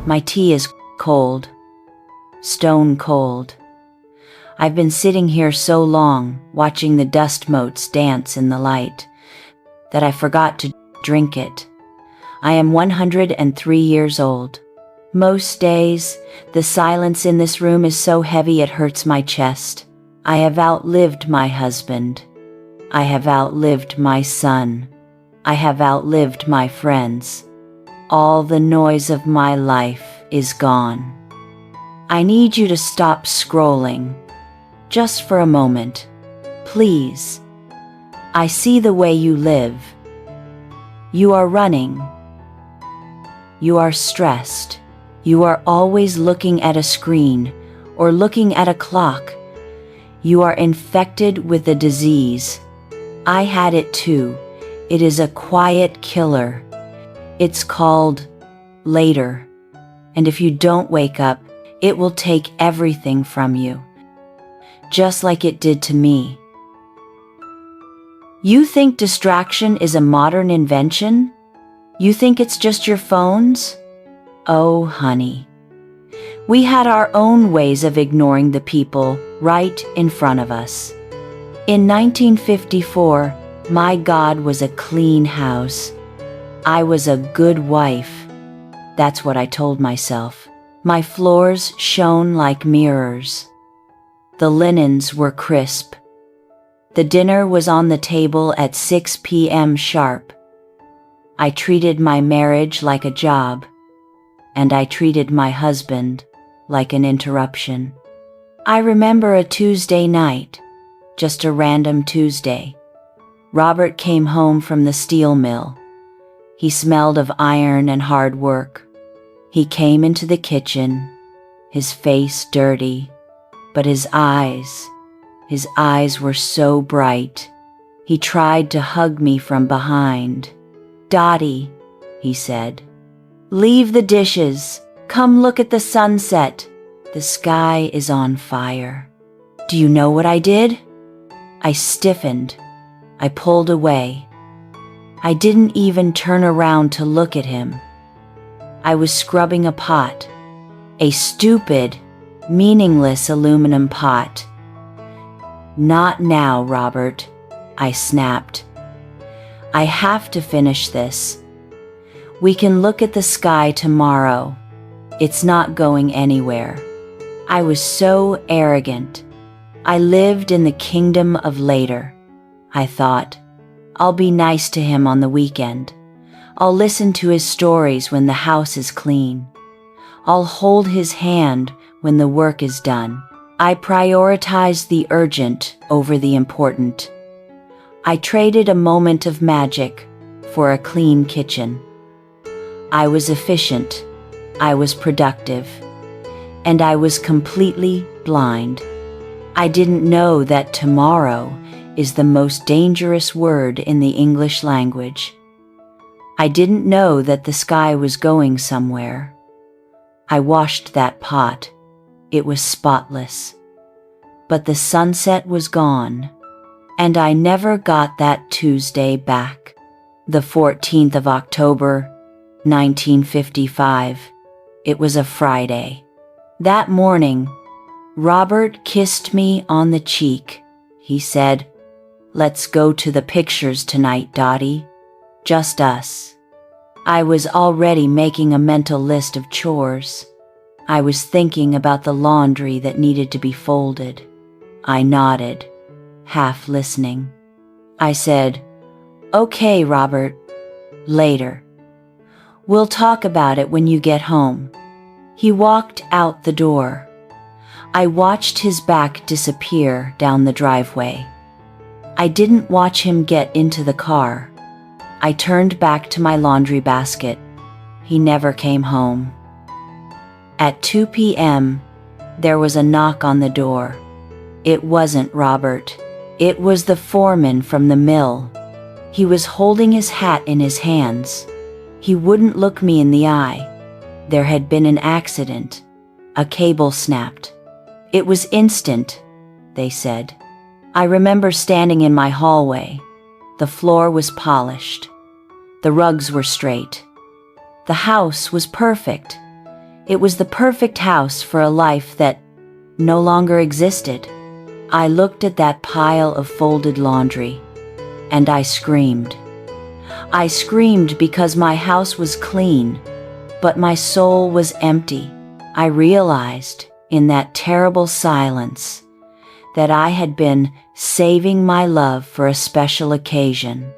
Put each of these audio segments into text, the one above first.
My tea is cold, stone cold. I've been sitting here so long, watching the dust motes dance in the light, that I forgot to drink it. I am 103 years old. Most days, the silence in this room is so heavy it hurts my chest. I have outlived my husband. I have outlived my son. I have outlived my friends. All the noise of my life is gone. I need you to stop scrolling. Just for a moment. Please. I see the way you live. You are running. You are stressed. You are always looking at a screen or looking at a clock. You are infected with a disease. I had it too. It is a quiet killer. It's called later. And if you don't wake up, it will take everything from you. Just like it did to me. You think distraction is a modern invention? You think it's just your phones? Oh, honey. We had our own ways of ignoring the people right in front of us. In 1954, my God was a clean house. I was a good wife. That's what I told myself. My floors shone like mirrors. The linens were crisp. The dinner was on the table at 6 p.m. sharp. I treated my marriage like a job, and I treated my husband like an interruption. I remember a Tuesday night, just a random Tuesday. Robert came home from the steel mill. He smelled of iron and hard work. He came into the kitchen, his face dirty, but his eyes were so bright. He tried to hug me from behind. "Dottie," he said, "leave the dishes. Come look at the sunset. The sky is on fire." Do you know what I did? I stiffened. I pulled away. I didn't even turn around to look at him. I was scrubbing a pot, a stupid, meaningless aluminum pot. "Not now, Robert," I snapped. "I have to finish this. We can look at the sky tomorrow. It's not going anywhere." I was so arrogant. I lived in the kingdom of later. I thought, I'll be nice to him on the weekend. I'll listen to his stories when the house is clean. I'll hold his hand when the work is done. I prioritized the urgent over the important. I traded a moment of magic for a clean kitchen. I was efficient, I was productive, and I was completely blind. I didn't know that tomorrow is the most dangerous word in the English language. I didn't know that the sky was going somewhere. I washed that pot. It was spotless. But the sunset was gone, and I never got that Tuesday back. The 14th of October, 1955. It was a Friday. That morning, Robert kissed me on the cheek. He said, "Let's go to the pictures tonight, Dottie. Just us." I was already making a mental list of chores. I was thinking about the laundry that needed to be folded. I nodded, half listening. I said, "Okay, Robert, later. We'll talk about it when you get home." He walked out the door. I watched his back disappear down the driveway. I didn't watch him get into the car. I turned back to my laundry basket. He never came home. At 2 p.m., there was a knock on the door. It wasn't Robert. It was the foreman from the mill. He was holding his hat in his hands. He wouldn't look me in the eye. There had been an accident. A cable snapped. It was instant, they said. I remember standing in my hallway. The floor was polished. The rugs were straight. The house was perfect. It was the perfect house for a life that no longer existed. I looked at that pile of folded laundry, and I screamed. I screamed because my house was clean, but my soul was empty. I realized, in that terrible silence, that I had been saving my love for a special occasion.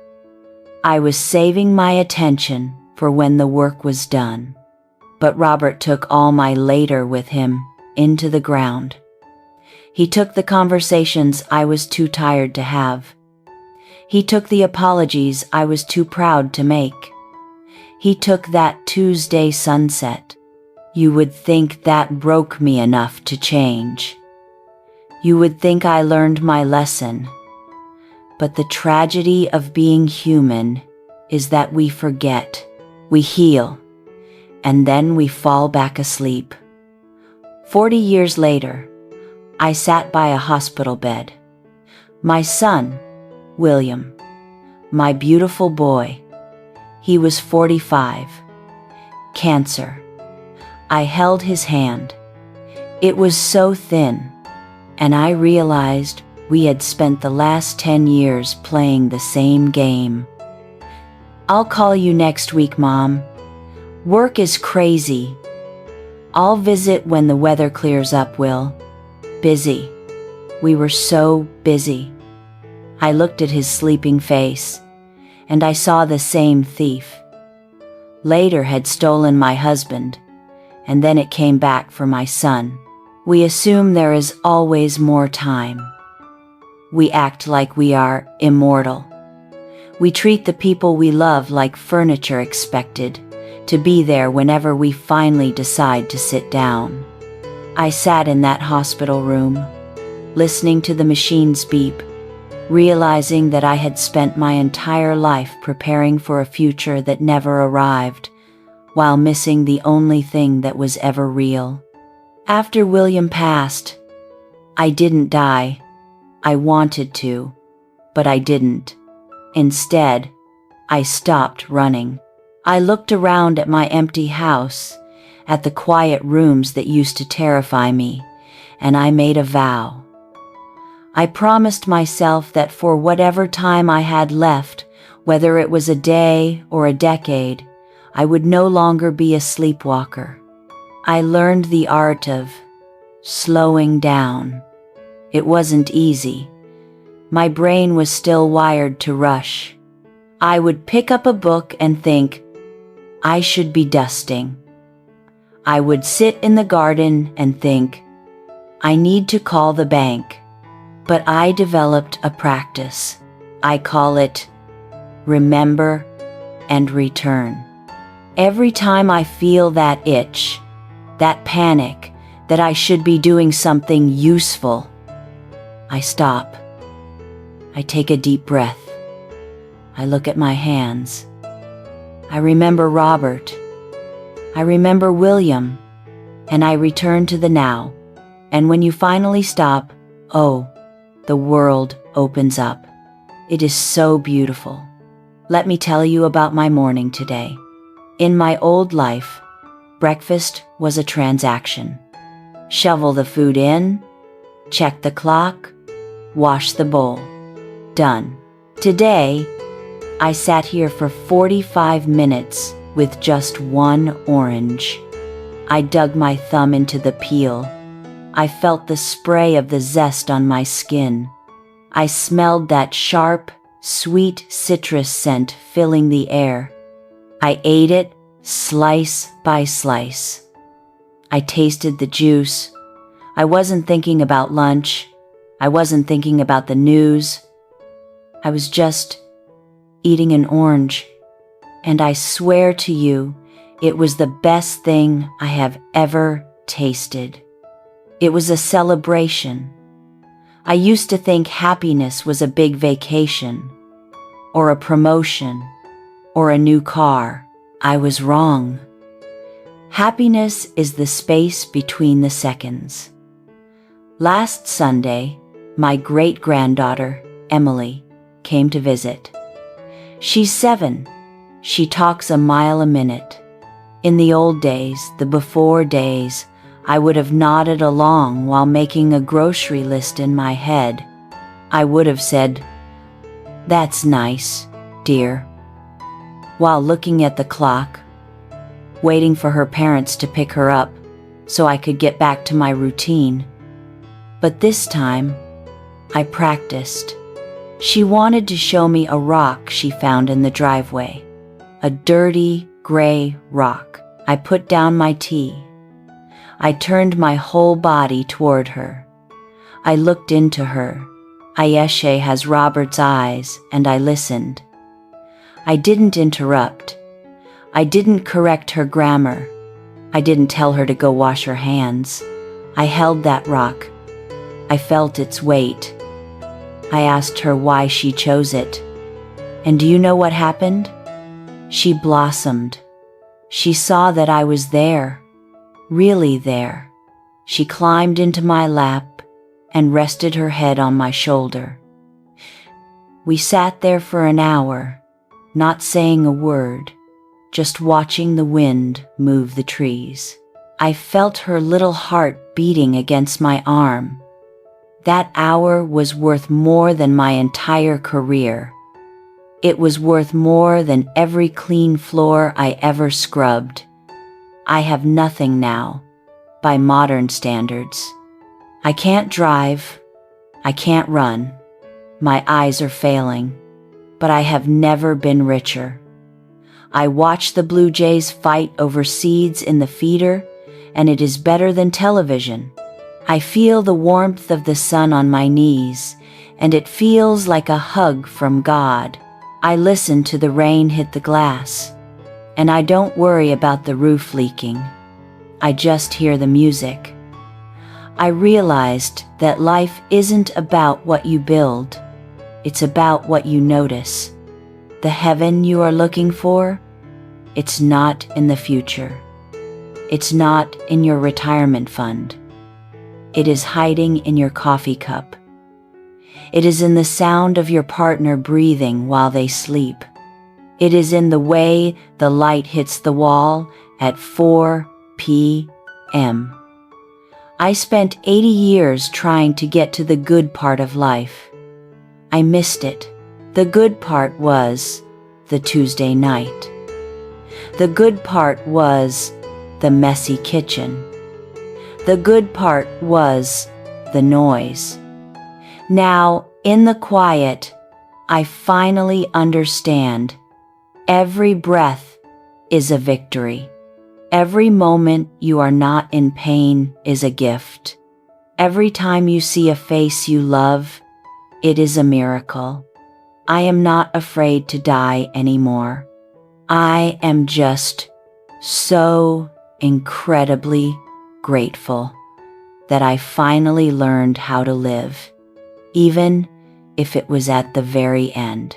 I was saving my attention for when the work was done. But Robert took all my later with him into the ground. He took the conversations I was too tired to have. He took the apologies I was too proud to make. He took that Tuesday sunset. You would think that broke me enough to change. You would think I learned my lesson. But the tragedy of being human is that we forget, we heal, and then we fall back asleep. 40 years later, I sat by a hospital bed. My son, William, my beautiful boy, he was 45. Cancer. I held his hand. It was so thin, and I realized we had spent the last 10 years playing the same game. I'll call you next week, Mom. Work is crazy. I'll visit when the weather clears up, Will. Busy. We were so busy. I looked at his sleeping face, and I saw the same thief. Later had stolen my husband, and then it came back for my son. We assume there is always more time. We act like we are immortal. We treat the people we love like furniture expected to be there whenever we finally decide to sit down. I sat in that hospital room, listening to the machines beep, realizing that I had spent my entire life preparing for a future that never arrived, while missing the only thing that was ever real. After William passed, I didn't die. I wanted to, but I didn't. Instead, I stopped running. I looked around at my empty house, at the quiet rooms that used to terrify me, and I made a vow. I promised myself that for whatever time I had left, whether it was a day or a decade, I would no longer be a sleepwalker. I learned the art of slowing down. It wasn't easy. My brain was still wired to rush. I would pick up a book and think, I should be dusting. I would sit in the garden and think, I need to call the bank. But I developed a practice. I call it remember and return. Every time I feel that itch, that panic, that I should be doing something useful, I stop. I take a deep breath. I look at my hands. I remember Robert. I remember William. And I return to the now. And when you finally stop, oh, the world opens up. It is so beautiful. Let me tell you about my morning today. In my old life, breakfast was a transaction. Shovel the food in, check the clock, wash the bowl. Done. Today, I sat here for 45 minutes with just one orange. I dug my thumb into the peel. I felt the spray of the zest on my skin. I smelled that sharp, sweet citrus scent filling the air. I ate it slice by slice. I tasted the juice. I wasn't thinking about lunch. I wasn't thinking about the news. I was just eating an orange. And I swear to you, it was the best thing I have ever tasted. It was a celebration. I used to think happiness was a big vacation, or a promotion, or a new car. I was wrong. Happiness is the space between the seconds. Last Sunday, my great-granddaughter, Emily, came to visit. She's 7. She talks a mile a minute. In the old days, the before days, I would have nodded along while making a grocery list in my head. I would have said, "That's nice, dear," while looking at the clock, waiting for her parents to pick her up so I could get back to my routine. But this time, I practiced. She wanted to show me a rock she found in the driveway. A dirty, gray rock. I put down my tea. I turned my whole body toward her. I looked into her. Ayeshe has Robert's eyes, and I listened. I didn't interrupt. I didn't correct her grammar. I didn't tell her to go wash her hands. I held that rock. I felt its weight. I asked her why she chose it. And do you know what happened? She blossomed. She saw that I was there, really there. She climbed into my lap and rested her head on my shoulder. We sat there for an hour, not saying a word, just watching the wind move the trees. I felt her little heart beating against my arm. That hour was worth more than my entire career. It was worth more than every clean floor I ever scrubbed. I have nothing now, by modern standards. I can't drive. I can't run. My eyes are failing. But I have never been richer. I watch the Blue Jays fight over seeds in the feeder, and it is better than television. I feel the warmth of the sun on my knees, and it feels like a hug from God. I listen to the rain hit the glass, and I don't worry about the roof leaking. I just hear the music. I realized that life isn't about what you build. It's about what you notice. The heaven you are looking for, it's not in the future. It's not in your retirement fund. It is hiding in your coffee cup. It is in the sound of your partner breathing while they sleep. It is in the way the light hits the wall at 4 p.m. I spent 80 years trying to get to the good part of life. I missed it. The good part was the Tuesday night. The good part was the messy kitchen. The good part was the noise. Now, in the quiet, I finally understand. Every breath is a victory. Every moment you are not in pain is a gift. Every time you see a face you love, it is a miracle. I am not afraid to die anymore. I am just so incredibly grateful that I finally learned how to live, even if it was at the very end.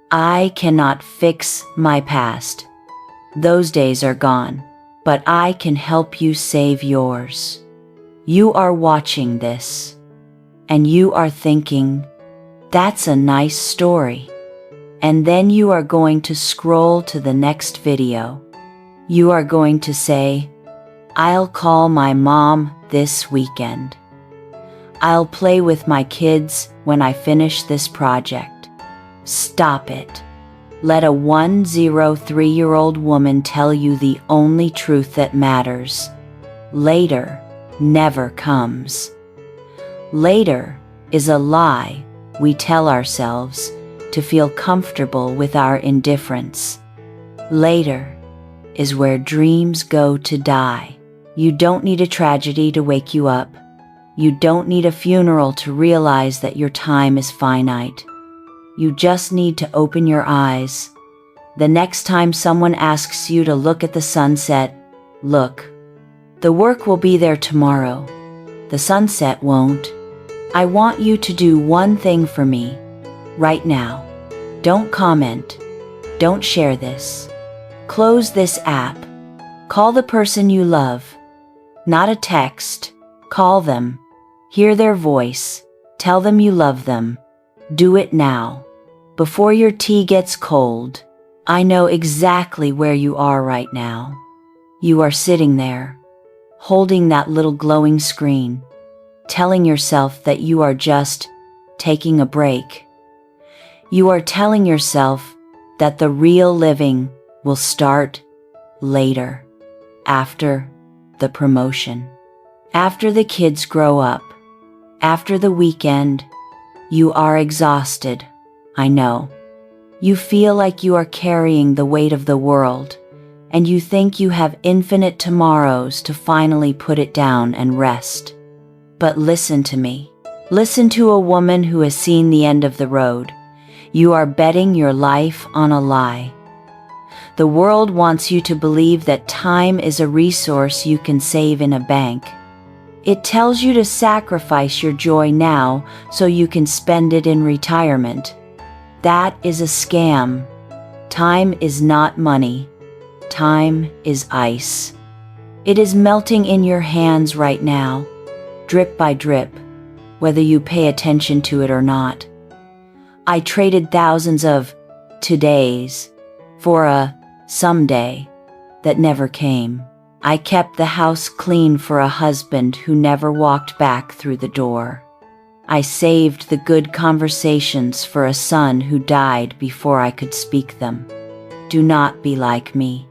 I cannot fix my past. Those days are gone, but I can help you save yours. You are watching this, and you are thinking, "That's a nice story." And then you are going to scroll to the next video. You are going to say, "I'll call my mom this weekend. I'll play with my kids when I finish this project." Stop it. Let a 103-year-old woman tell you the only truth that matters. Later never comes. Later is a lie we tell ourselves to feel comfortable with our indifference. Later is where dreams go to die. You don't need a tragedy to wake you up. You don't need a funeral to realize that your time is finite. You just need to open your eyes. The next time someone asks you to look at the sunset, look. The work will be there tomorrow. The sunset won't. I want you to do one thing for me, right now. Don't comment. Don't share this. Close this app. Call the person you love. Not a text. Call them. Hear their voice. Tell them you love them. Do it now. Before your tea gets cold. I know exactly where you are right now. You are sitting there, holding that little glowing screen, telling yourself that you are just taking a break. You are telling yourself that the real living will start later, after the promotion, after the kids grow up, after the weekend. You are exhausted, I know. You feel like you are carrying the weight of the world, and you think you have infinite tomorrows to finally put it down and rest. But listen to me. Listen to a woman who has seen the end of the road. You are betting your life on a lie. The world wants you to believe that time is a resource you can save in a bank. It tells you to sacrifice your joy now so you can spend it in retirement. That is a scam. Time is not money. Time is ice. It is melting in your hands right now, drip by drip, whether you pay attention to it or not. I traded thousands of todays for a someday that never came. I kept the house clean for a husband who never walked back through the door. I saved the good conversations for a son who died before I could speak them. Do not be like me.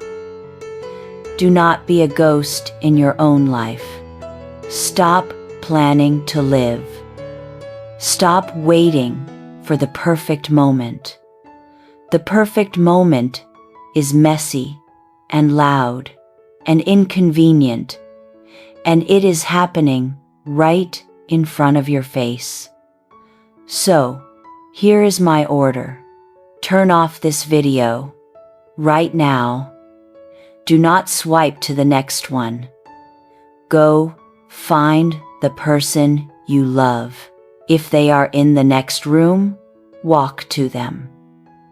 Do not be a ghost in your own life. Stop planning to live. Stop waiting for the perfect moment. The perfect moment is messy and loud and inconvenient, and it is happening right in front of your face. So, here is my order. Turn off this video right now. Do not swipe to the next one. Go find the person you love. If they are in the next room, walk to them.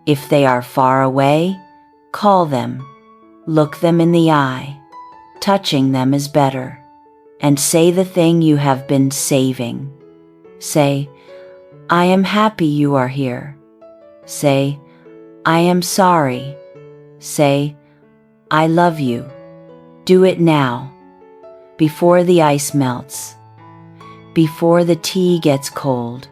If they are far away, call them. Look them in the eye. Touching them is better. And say the thing you have been saving. Say, I am happy you are here. Say, I am sorry. Say, I love you. Do it now, before the ice melts, before the tea gets cold,